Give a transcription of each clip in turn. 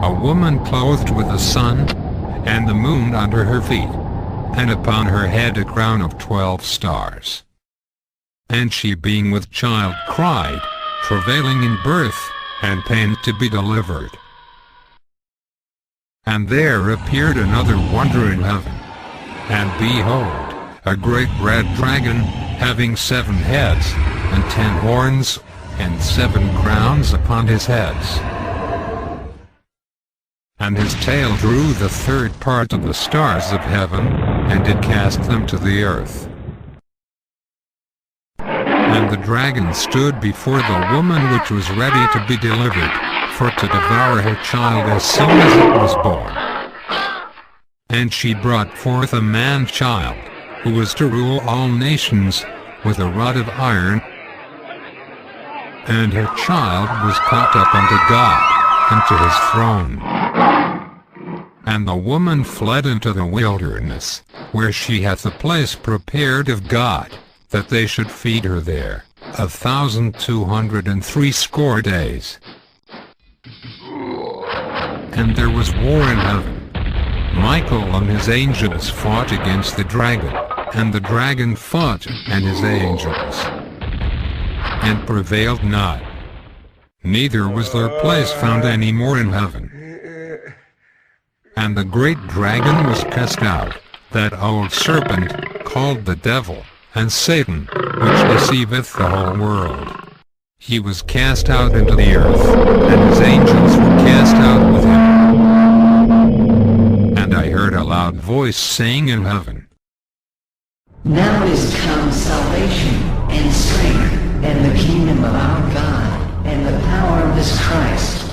a woman clothed with the sun, and the moon under her feet, and upon her head a crown of 12 stars. And she being with child cried, travailing in birth, and pain to be delivered. And there appeared another wonder in heaven. And behold, a great red dragon, having 7 heads, and 10 horns, and 7 crowns upon his heads. And his tail drew the 3rd part of the stars of heaven, and did cast them to the earth. And the dragon stood before the woman which was ready to be delivered, for to devour her child as soon as it was born. And she brought forth a man-child, who was to rule all nations, with a rod of iron. And her child was caught up unto God, and to his throne. And the woman fled into the wilderness, where she hath a place prepared of God, that they should feed her there 1,260 days. And there was war in heaven. Michael and his angels fought against the dragon, and the dragon fought and his angels, and prevailed not. Neither was their place found any more in heaven. And the great dragon was cast out, that old serpent, called the devil, and Satan, which deceiveth the whole world. He was cast out into the earth, and his angels were cast out with him. And I heard a loud voice saying in heaven, Now is come salvation, and strength, and the kingdom of our God, and the power of his Christ.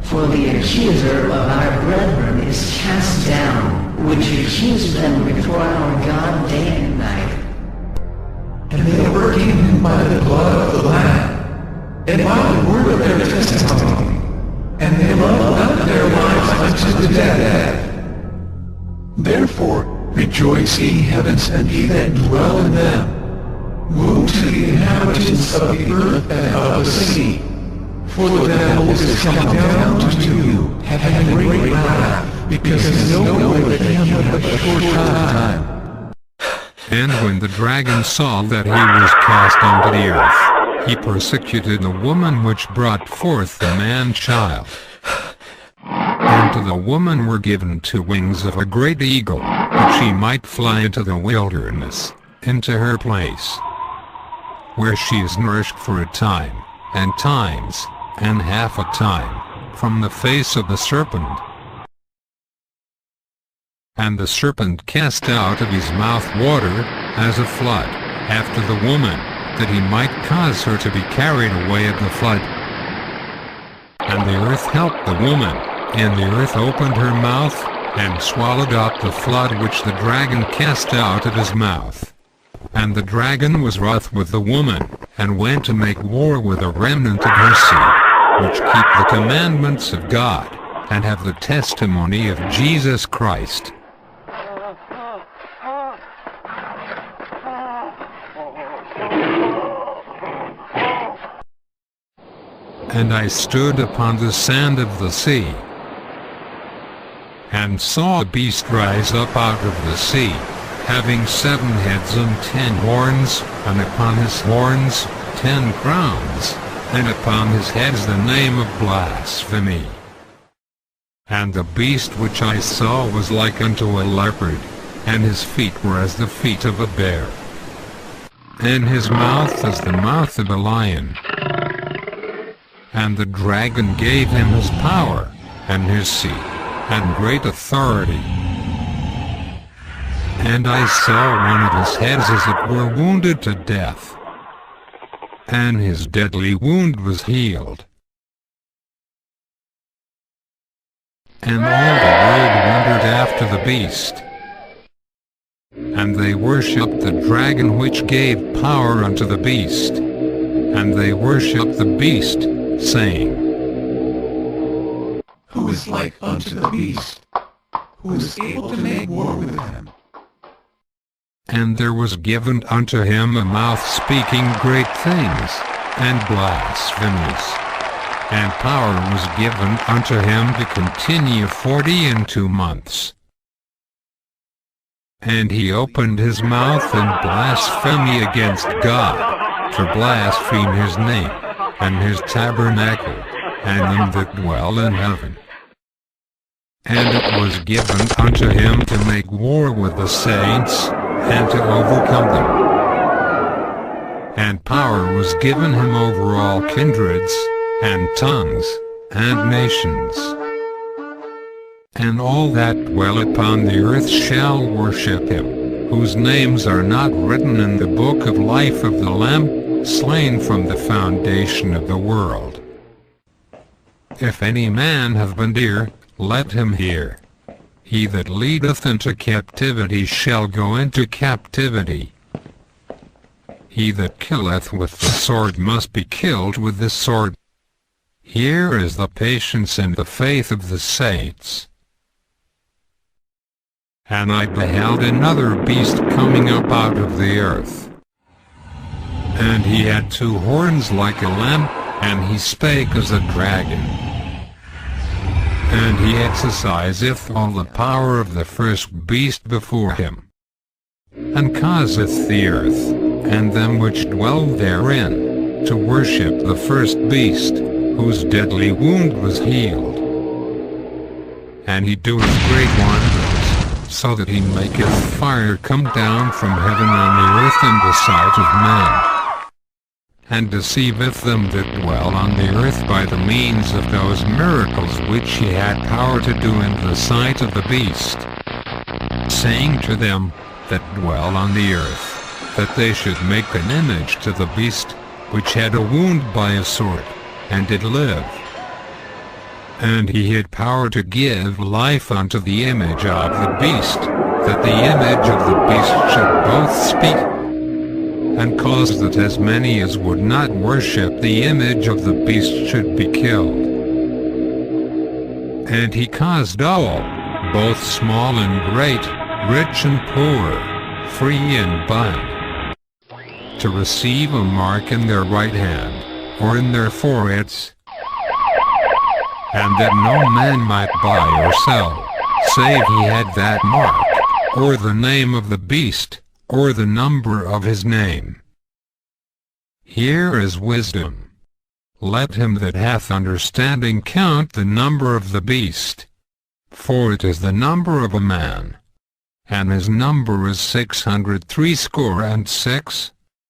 For the accuser of our brethren is cast down, which accused them before our God day and night. And they overcame him by the blood of the Lamb, and by the word of their testimony, and they loved not their lives unto the death. Therefore rejoice, ye heavens, and ye that dwell in them. Woe to the inhabitants of the earth and of the sea, for the devil is come down to you, having great wrath, because he knoweth that he hath but a short time. And when the dragon saw that he was cast unto the earth, he persecuted the woman which brought forth the man-child. And to the woman were given 2 wings of a great eagle, that she might fly into the wilderness, into her place, where she is nourished for a time, and times, and half a time, from the face of the serpent. And the serpent cast out of his mouth water, as a flood, after the woman, that he might cause her to be carried away of the flood. And the earth helped the woman, and the earth opened her mouth, and swallowed up the flood which the dragon cast out of his mouth. And the dragon was wroth with the woman, and went to make war with a remnant of her seed, which keep the commandments of God, and have the testimony of Jesus Christ. And I stood upon the sand of the sea, and saw a beast rise up out of the sea, having 7 heads and 10 horns, and upon his horns 10 crowns, and upon his heads the name of blasphemy. And the beast which I saw was like unto a leopard, and his feet were as the feet of a bear, and his mouth as the mouth of a lion. And the dragon gave him his power, and his seat, and great authority. And I saw one of his heads as it were wounded to death, and his deadly wound was healed. And all the world wondered after the beast. And they worshipped the dragon which gave power unto the beast. And they worshipped the beast, saying, Who is like unto the beast? Who is able to make war with him? And there was given unto him a mouth speaking great things, and blasphemies. and power was given unto him to continue 42 months. And he opened his mouth in blasphemy against God, to blaspheme his name, and his tabernacle, and them that dwell in heaven. And it was given unto him to make war with the saints, and to overcome them. And power was given him over all kindreds, and tongues, and nations. And all that dwell upon the earth shall worship him, whose names are not written in the book of life of the Lamb, slain from the foundation of the world. If any man have an ear, let him hear. He that leadeth into captivity shall go into captivity. He that killeth with the sword must be killed with the sword. Here is the patience and the faith of the saints. And I beheld another beast coming up out of the earth. And he had 2 horns like a lamb, and he spake as a dragon. And he exerciseth all the power of the first beast before him, and causeth the earth, and them which dwell therein, to worship the first beast, whose deadly wound was healed. And he doeth great wonders, so that he maketh fire come down from heaven on the earth in the sight of men, and deceiveth them that dwell on the earth by the means of those miracles which he had power to do in the sight of the beast, saying to them that dwell on the earth, that they should make an image to the beast, which had a wound by a sword, and did live. And he had power to give life unto the image of the beast, that the image of the beast should both speak, and caused that as many as would not worship the image of the beast should be killed. And he caused all, both small and great, rich and poor, free and bond, to receive a mark in their right hand, or in their foreheads, and that no man might buy or sell, save he had that mark, or the name of the beast, or the number of his name. Here is wisdom. Let him that hath understanding count the number of the beast, for it is the number of a man, and his number is 666.